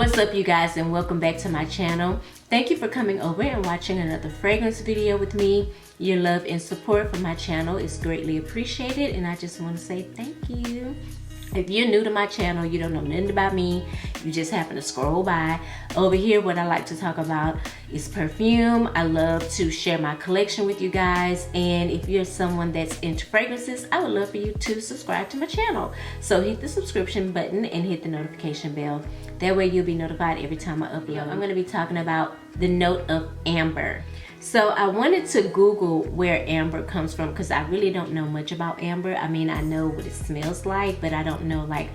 What's up, you guys, and welcome back to my channel. Thank you for coming over and watching another fragrance video with me. Your love and support for my channel is greatly appreciated, and I just want to say thank you. If you're new to my channel, you don't know nothing about me, you just happen to scroll by. Over here, what I like to talk about is perfume. I love to share my collection with you guys, and if you're someone that's into fragrances, I would love for you to subscribe to my channel. So hit the subscription button and hit the notification bell. That way you'll be notified every time I upload. I'm gonna be talking about the note of amber. So I wanted to Google where amber comes from because I really don't know much about amber. I mean, I know what it smells like, but I don't know like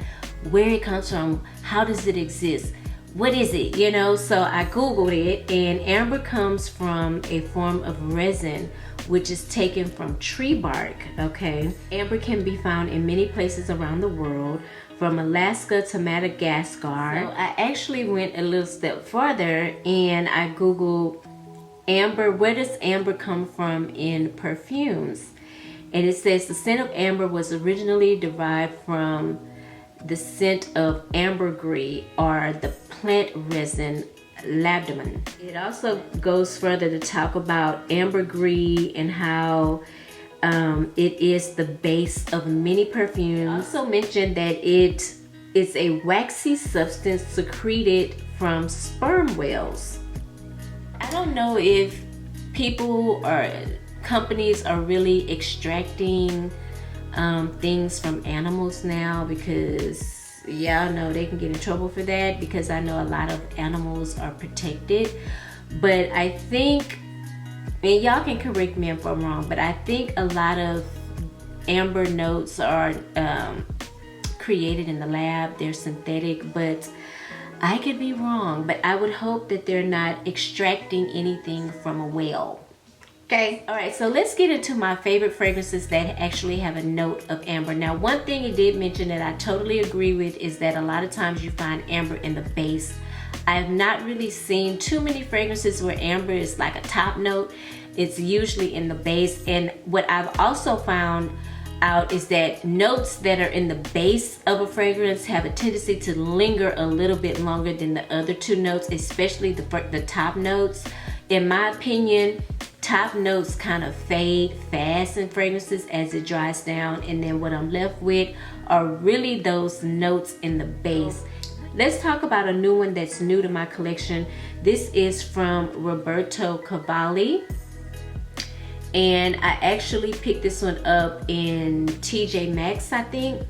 where it comes from. How does it exist? What is it, you know? So I Googled it, and amber comes from a form of resin which is taken from tree bark, okay? Amber can be found in many places around the world, from Alaska to Madagascar. So I actually went a little step farther and I Googled amber, where does amber come from in perfumes? And it says the scent of amber was originally derived from the scent of ambergris, or the plant resin labdanum. It also goes further to talk about ambergris and how it is the base of many perfumes. It also mentioned that it is a waxy substance secreted from sperm whales. I don't know if people or companies are really extracting things from animals now, because y'all know they can get in trouble for that, because I know a lot of animals are protected. But I think, and y'all can correct me if I'm wrong, but I think a lot of amber notes are created in the lab. They're synthetic, but I could be wrong. But I would hope that they're not extracting anything from a whale. Okay, all right, so let's get into my favorite fragrances that actually have a note of amber. Now, one thing it did mention that I totally agree with is that a lot of times you find amber in the base. I have not really seen too many fragrances where amber is like a top note. It's usually in the base. And what I've also found out is that notes that are in the base of a fragrance have a tendency to linger a little bit longer than the other two notes, especially the top notes. In my opinion, top notes kind of fade fast in fragrances as it dries down, and then what I'm left with are really those notes in the base. Let's talk about a new one that's new to my collection. This is from Roberto Cavalli, and I actually picked this one up in TJ Maxx, I think.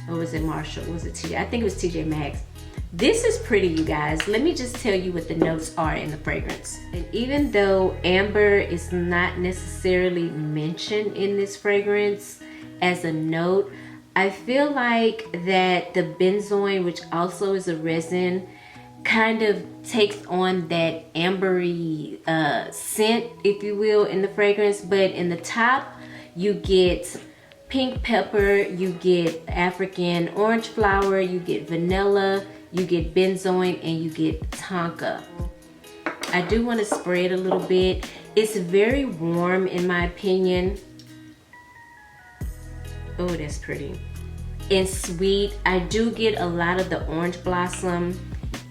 Or was it Marshall? Was it TJ? I think it was TJ Maxx. This is pretty, you guys. Let me just tell you what the notes are in the fragrance. And even though amber is not necessarily mentioned in this fragrance as a note, I feel like that the benzoin, which also is a resin, kind of takes on that ambery scent, if you will, in the fragrance. But in the top, you get pink pepper, you get African orange flower, you get vanilla, you get benzoin, and you get tonka. I do want to spray it a little bit. It's very warm in my opinion. Oh, that's pretty. And sweet. I do get a lot of the orange blossom,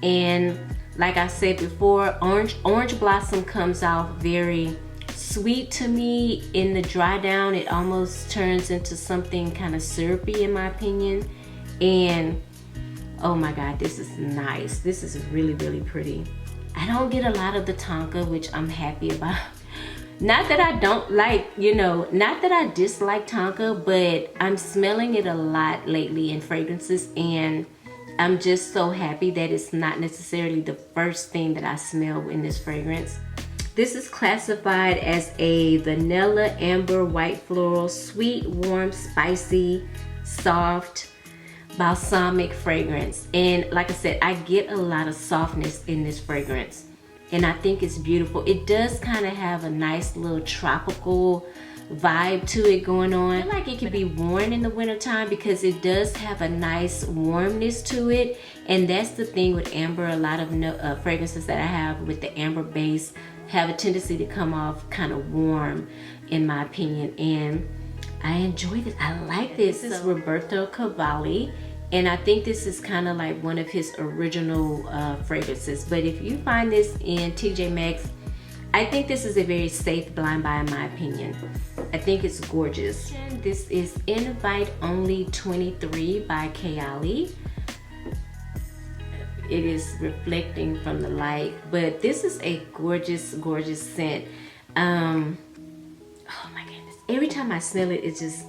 and like I said before, orange blossom comes off very sweet to me. In the dry down, it almost turns into something kind of syrupy in my opinion. And oh my God, this is nice. This is really, really pretty. I don't get a lot of the tonka, which I'm happy about. Not that I don't like, you know, not that I dislike tonka, but I'm smelling it a lot lately in fragrances, and I'm just so happy that it's not necessarily the first thing that I smell in this fragrance. This is classified as a vanilla, amber, white floral, sweet, warm, spicy, soft, balsamic fragrance. And like I said, I get a lot of softness in this fragrance, and I think it's beautiful. It does kind of have a nice little tropical vibe to it going on. I feel like it could be worn in the wintertime because it does have a nice warmness to it, and that's the thing with amber. A lot of fragrances that I have with the amber base have a tendency to come off kind of warm in my opinion, and I enjoy this. I like this. This is Roberto Cavalli, And I think this is kind of like one of his original fragrances. But if you find this in TJ Maxx, I think this is a very safe blind buy in my opinion. I think it's gorgeous. This is Invite Only 23 by Cavalli. It is reflecting from the light, but this is a gorgeous, gorgeous scent. Oh my goodness! Every time I smell it, it's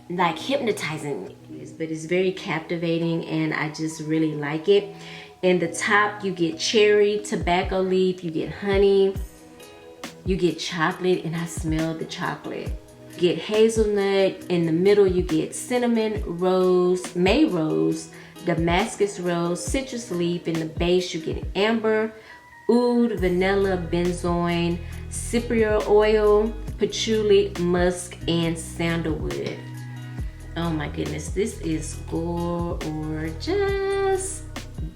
like hypnotizing. But it's very captivating, and I just really like it. In the top, you get cherry, tobacco leaf, you get honey, you get chocolate, and I smell the chocolate. You get hazelnut. In the middle, you get cinnamon, rose, May rose, Damascus rose, citrus leaf. In the base, you get amber, oud, vanilla, benzoin, cypriol oil, patchouli, musk, and sandalwood. Oh my goodness, this is gorgeous.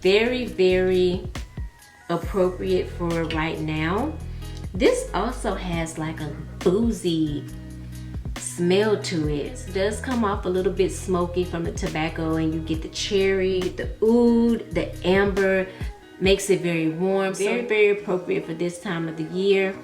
Very, very appropriate for right now. This also has like a boozy smell to it. It does come off a little bit smoky from the tobacco, and you get the cherry, the oud, the amber. Makes it very warm. Very, very appropriate for this time of the year.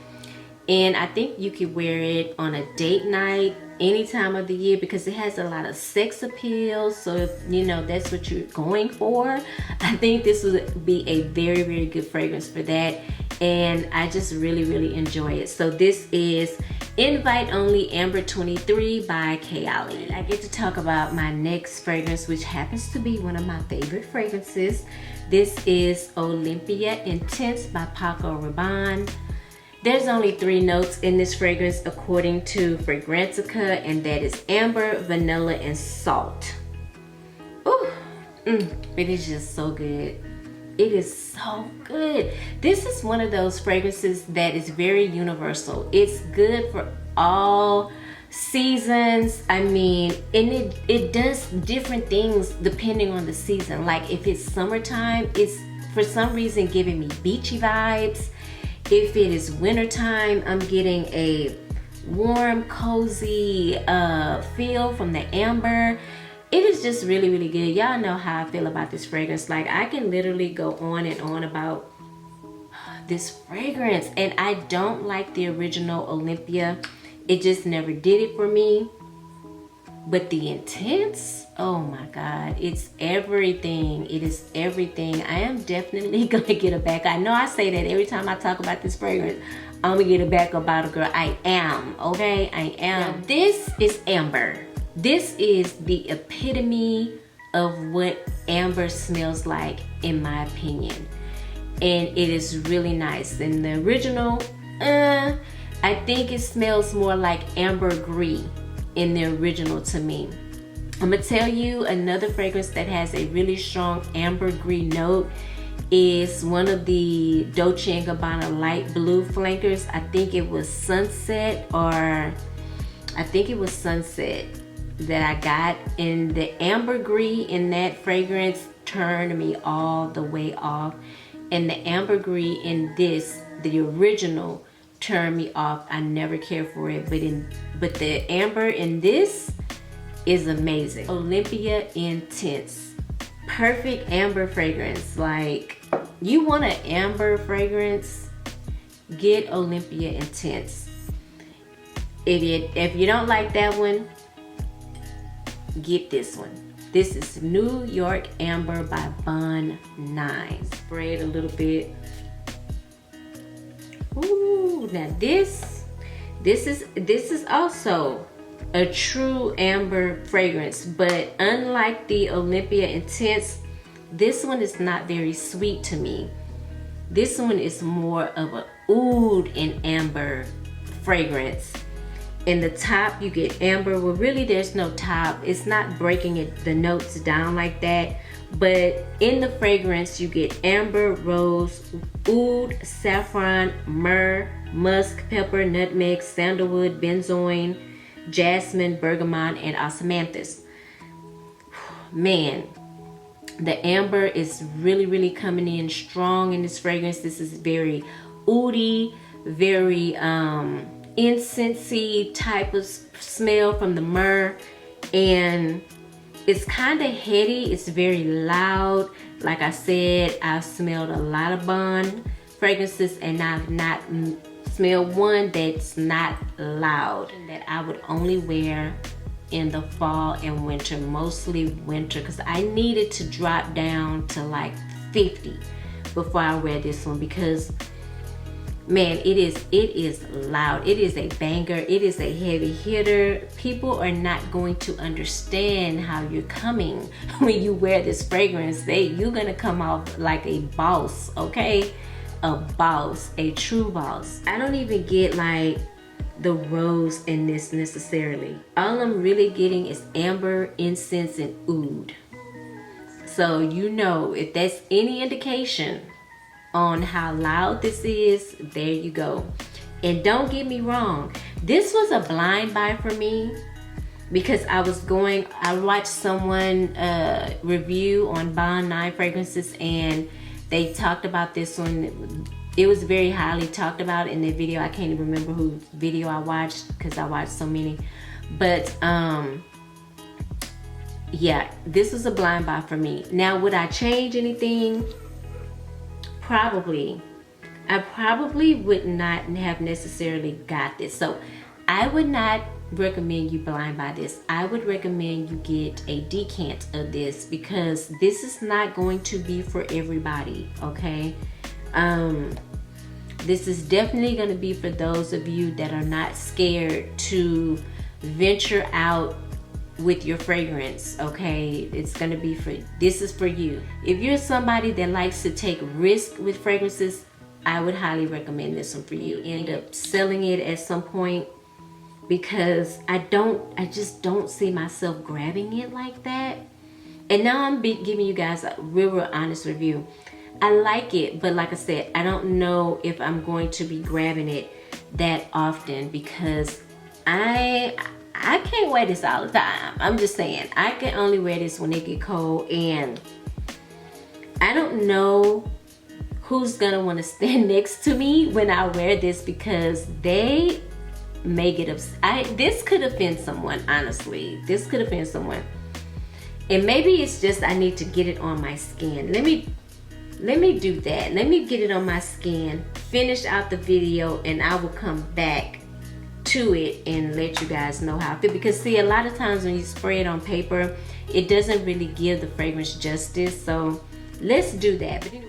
And I think you could wear it on a date night any time of the year because it has a lot of sex appeal. So if you know that's what you're going for, I think this would be a very, very good fragrance for that. And I just really, really enjoy it. So this is Invite Only Amber 23 by Cavalli. I get to talk about my next fragrance, which happens to be one of my favorite fragrances. This is Olympia Intense by Paco Rabanne. There's only 3 notes in this fragrance according to Fragrantica, and that is amber, vanilla, and salt. Ooh, it is just so good. It is so good. This is one of those fragrances that is very universal. It's good for all seasons. I mean, and it does different things depending on the season. Like if it's summertime, it's for some reason giving me beachy vibes. If it is wintertime, I'm getting a warm, cozy feel from the amber. It is just really, really good. Y'all know how I feel about this fragrance. Like I can literally go on and on about this fragrance. And I don't like the original Olympia. It just never did it for me. But the Intense, oh my God, it's everything. It is everything. I am definitely gonna get a back. I know I say that every time I talk about this fragrance. I'm gonna get a back about a girl. I am, okay? I am. Now, this is amber. This is the epitome of what amber smells like, in my opinion. And it is really nice. In the original, I think it smells more like ambergris in the original to me. I'm gonna tell you another fragrance that has a really strong ambergris note is one of the Dolce & Gabbana light blue flankers. I think it was Sunset that I got, and the ambergris in that fragrance turned me all the way off. And the ambergris in this, the original, turned me off. I never cared for it, but the amber in this is amazing. Olympia Intense, perfect amber fragrance. Like you want an amber fragrance, get Olympia Intense. If you don't like that one, get this one. This is New York Amber by Bun 9. Spray it a little bit. Ooh, now this is also a true amber fragrance, but unlike the Olympia Intense, this one is not very sweet to me. This one is more of a oud and amber fragrance. In the top, you get amber. Well, really, there's no top. It's not breaking the notes down like that. But in the fragrance, you get amber, rose, oud, saffron, myrrh, musk, pepper, nutmeg, sandalwood, benzoin, jasmine, bergamot, and osmanthus. Man, the amber is really, really coming in strong in this fragrance. This is very oudy, very incensey type of smell from the myrrh, and It's kind of heady. It's very loud. Like I said, I've smelled a lot of Bond fragrances, and I've not smelled one that's not loud, that I would only wear in the fall and winter, mostly winter, because I needed to drop down to like 50 before I wear this one, because man, it is loud. It is a banger. It is a heavy hitter. People are not going to understand how you're coming when you wear this fragrance. You're gonna come off like a boss, okay? A boss, a true boss. I don't even get like the rose in this necessarily. All I'm really getting is amber, incense, and oud. So you know, if that's any indication on how loud this is, there you go. And don't get me wrong, this was a blind buy for me, because I watched someone review on Bond 9 fragrances, and they talked about this one. It was very highly talked about in the video. I can't even remember whose video I watched, because I watched so many. But yeah, this was a blind buy for me. Now, would I change anything? Probably. I probably would not have necessarily got this. So I would not recommend you blind buy this. I would recommend you get a decant of this, because this is not going to be for everybody, okay? This is definitely going to be for those of you that are not scared to venture out with your fragrance, okay? It's gonna be this is for you. If you're somebody that likes to take risk with fragrances, I would highly recommend this one for you. End up selling it at some point, because I just don't see myself grabbing it like that. And now I'm giving you guys a real honest review. I like it, but like I said, I don't know if I'm going to be grabbing it that often, because I can't wear this all the time. I'm just saying, I can only wear this when it get cold, and I don't know who's gonna want to stand next to me when I wear this, because they may get upset. This could offend someone, honestly. This could offend someone. And maybe it's just I need to get it on my skin. Let me do that. Let me get it on my skin, finish out the video, and I will come back to it and let you guys know how I feel. Because see, a lot of times when you spray it on paper, it doesn't really give the fragrance justice. So let's do that. But anyway.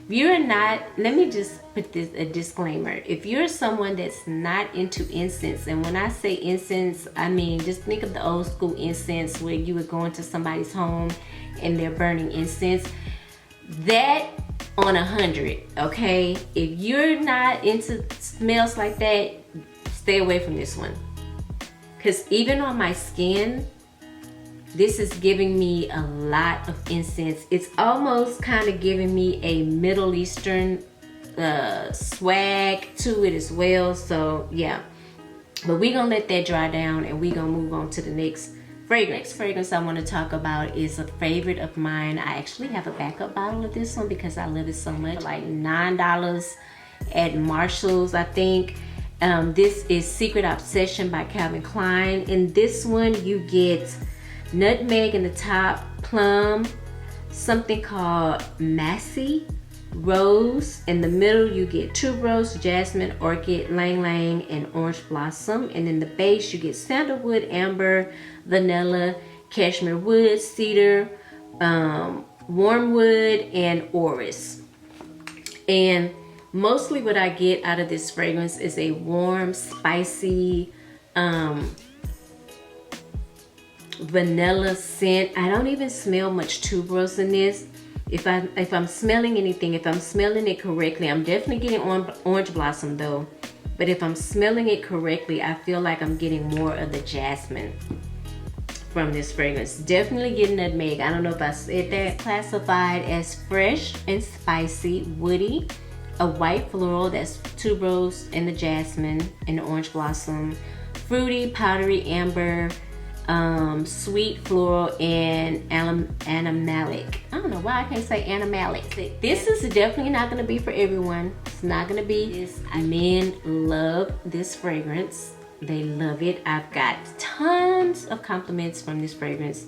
You're not, let me just put this a disclaimer. If you're someone that's not into incense, and when I say incense, I mean just think of the old school incense where you would go into somebody's home and they're burning incense. That on 100, okay? If you're not into smells like that, stay away from this one. Because even on my skin, this is giving me a lot of incense. It's almost kind of giving me a Middle Eastern swag to it as well. So yeah, but we're gonna let that dry down, and we're gonna move on to the next fragrance. Fragrance I want to talk about is a favorite of mine. I actually have a backup bottle of this one because I love it so much. Like $9 at Marshall's, I think. This is Secret Obsession by Calvin Klein. In this one, you get nutmeg in the top, plum, something called Massy, rose. In the middle, you get tuberose, jasmine, orchid, lang lang, and orange blossom. And in the base, you get sandalwood, amber, vanilla, cashmere wood, cedar, wormwood, and orris. And mostly what I get out of this fragrance is a warm, spicy, vanilla scent. I don't even smell much tuberose in this. If I'm smelling anything, if I'm smelling it correctly, I'm definitely getting orange blossom though. But if I'm smelling it correctly, I feel like I'm getting more of the jasmine from this fragrance. Definitely getting nutmeg. I don't know if I said that. Classified as fresh and spicy, woody, a white floral, that's tuberose and the jasmine and the orange blossom, fruity, powdery, amber, sweet floral and animalic. I don't know why I can't say animalic. This is definitely not going to be for everyone. It's not going to be this. Men love this fragrance. They love it. I've got tons of compliments from this fragrance.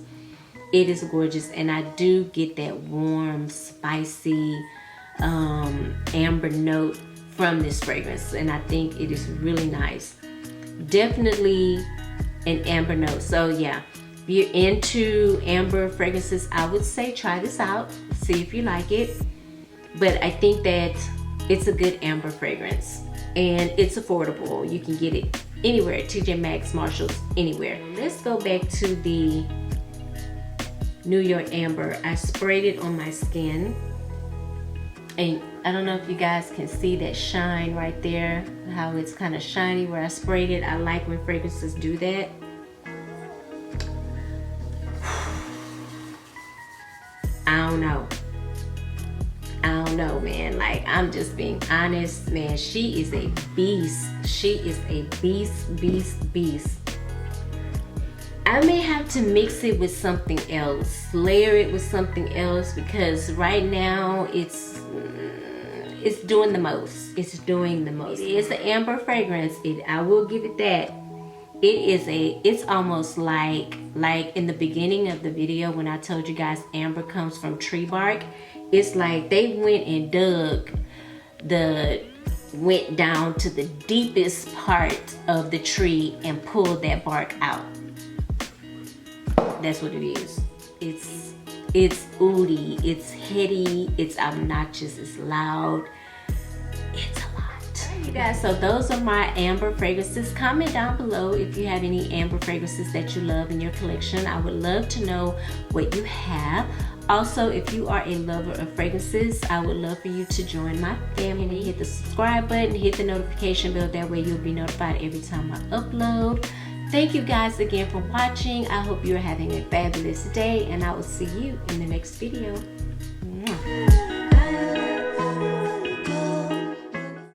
It is gorgeous, and I do get that warm, spicy amber note from this fragrance, and I think it is really nice. Definitely an amber note. So yeah, if you're into amber fragrances, I would say try this out, see if you like it. But I think that it's a good amber fragrance, and it's affordable. You can get it anywhere, TJ Maxx, Marshalls, anywhere. Let's go back to the New York Amber. I sprayed it on my skin, and I don't know if you guys can see that shine right there, how it's kind of shiny where I sprayed it. I like when fragrances do that. I don't know, man. Like, I'm just being honest, man. She is a beast. She is a beast. I may have to mix it with something else, layer it with something else, because right now it's doing the most. It's doing the most. It is an amber fragrance. I will give it that. It's almost like in the beginning of the video when I told you guys amber comes from tree bark. It's like they went down to the deepest part of the tree and pulled that bark out. That's what it is. It's oody, it's heady, it's obnoxious, it's loud. It's a lot. Alright, you guys, so those are my amber fragrances. Comment down below if you have any amber fragrances that you love in your collection. I would love to know what you have. Also, if you are a lover of fragrances, I would love for you to join my family. Hit the subscribe button, hit the notification bell. That way you'll be notified every time I upload. Thank you guys again for watching. I hope you're having a fabulous day, and I will see you in the next video. Mwah.